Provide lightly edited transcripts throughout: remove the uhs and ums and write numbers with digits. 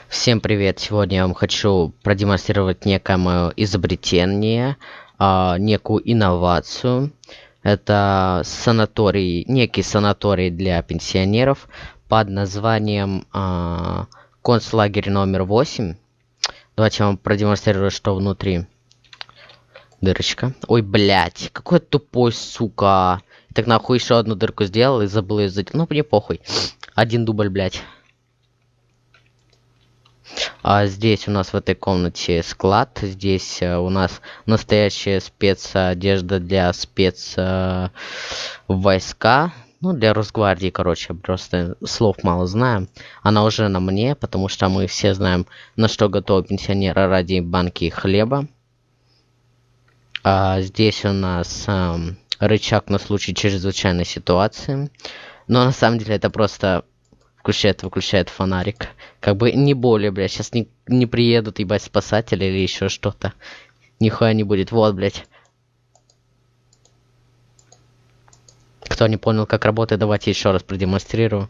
Всем привет! Сегодня я вам хочу продемонстрировать некое мое изобретение, некую инновацию. Это санаторий, некий санаторий для пенсионеров под названием концлагерь номер 8. Давайте я вам продемонстрирую, что внутри. Дырочка. Ой, блять, какой тупой, сука. Так нахуй еще одну дырку сделал и забыл ее задеть. Ну, мне похуй. Один дубль, блять. Здесь у нас в этой комнате склад. Здесь у нас настоящая спецодежда для войска. Ну, для Росгвардии, короче, просто слов мало знаем. Она уже на мне, потому что мы все знаем, на что готовы пенсионеры ради банки хлеба. Здесь у нас рычаг на случай чрезвычайной ситуации. Но на самом деле это просто выключает фонарик. Как бы не более, блядь. Сейчас не приедут, ебать, спасатели или еще что-то. Нихуя не будет. Вот, блядь. Кто не понял, как работает, давайте еще раз продемонстрирую.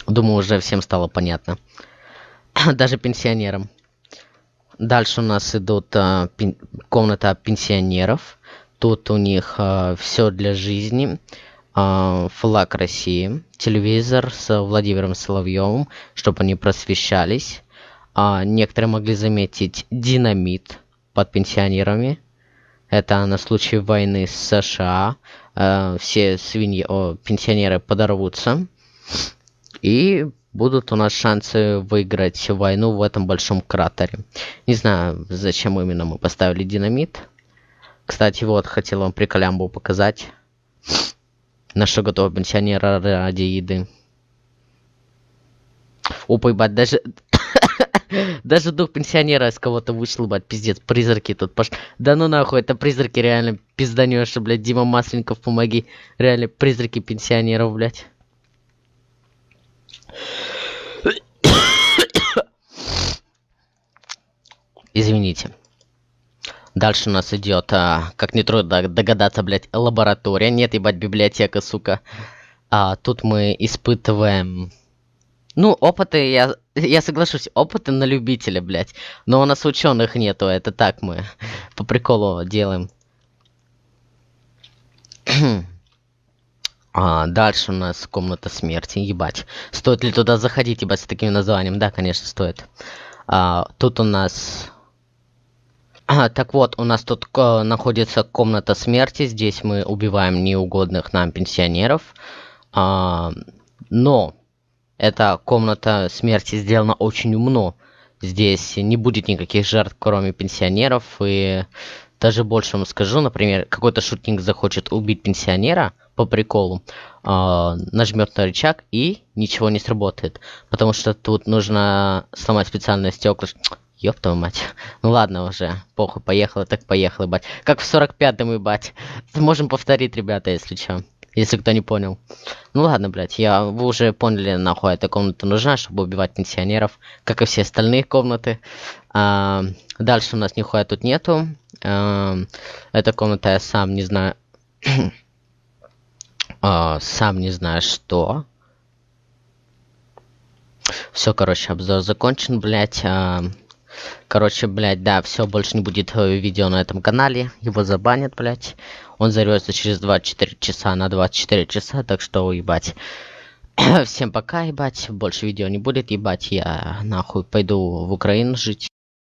Думаю, уже всем стало понятно. Даже пенсионерам. Дальше у нас идут комната пенсионеров. Тут у них все для жизни. Флаг России, телевизор с Владимиром Соловьевым, чтобы они просвещались. Некоторые могли заметить динамит под пенсионерами. Это на случай войны с США. Все пенсионеры подорвутся. И будут у нас шансы выиграть войну в этом большом кратере. Не знаю, зачем именно мы поставили динамит. Кстати, вот, хотел вам приколямбу показать. На что готовы пенсионеры ради еды. Опа, ебать, даже... даже дух пенсионера из кого-то вышел, ебать, пиздец, призраки тут пошли. Да ну нахуй, это призраки реально пизданёши, блядь, Дима Масленников, помоги. Реально призраки пенсионеров, блядь. Извините. Дальше у нас идет, как нетрудно догадаться, блядь, лаборатория. Нет, ебать, библиотека, сука. Тут мы испытываем... Ну, опыты, я соглашусь, опыты на любителя, блядь. Но у нас ученых нету, это так мы по приколу делаем. Дальше у нас комната смерти, ебать. Стоит ли туда заходить, ебать, с таким названием? Да, конечно, стоит. Тут у нас... Так вот, у нас тут находится комната смерти. Здесь мы убиваем неугодных нам пенсионеров. Но эта комната смерти сделана очень умно. Здесь не будет никаких жертв, кроме пенсионеров. И даже больше вам скажу, например, какой-то шутник захочет убить пенсионера по приколу, нажмет на рычаг и ничего не сработает. Потому что тут нужно сломать специальное стекла. Ёб твою мать. Ну ладно уже, похуй, поехала, так поехала, ебать. Как в 45-м, ебать. Можем повторить, ребята, если чё. Если кто не понял. Ну ладно, блядь, вы уже поняли, нахуй эта комната нужна, чтобы убивать пенсионеров, как и все остальные комнаты. Дальше у нас нихуя тут нету. Эта комната я сам не знаю... сам не знаю что. Все, короче, обзор закончен, блядь. Короче, блядь, да, все, больше не будет видео на этом канале. Его забанят, блядь. Он взорвется через 24 часа на 24 часа, так что, ебать. Всем пока, ебать. Больше видео не будет, ебать. Я нахуй пойду в Украину жить.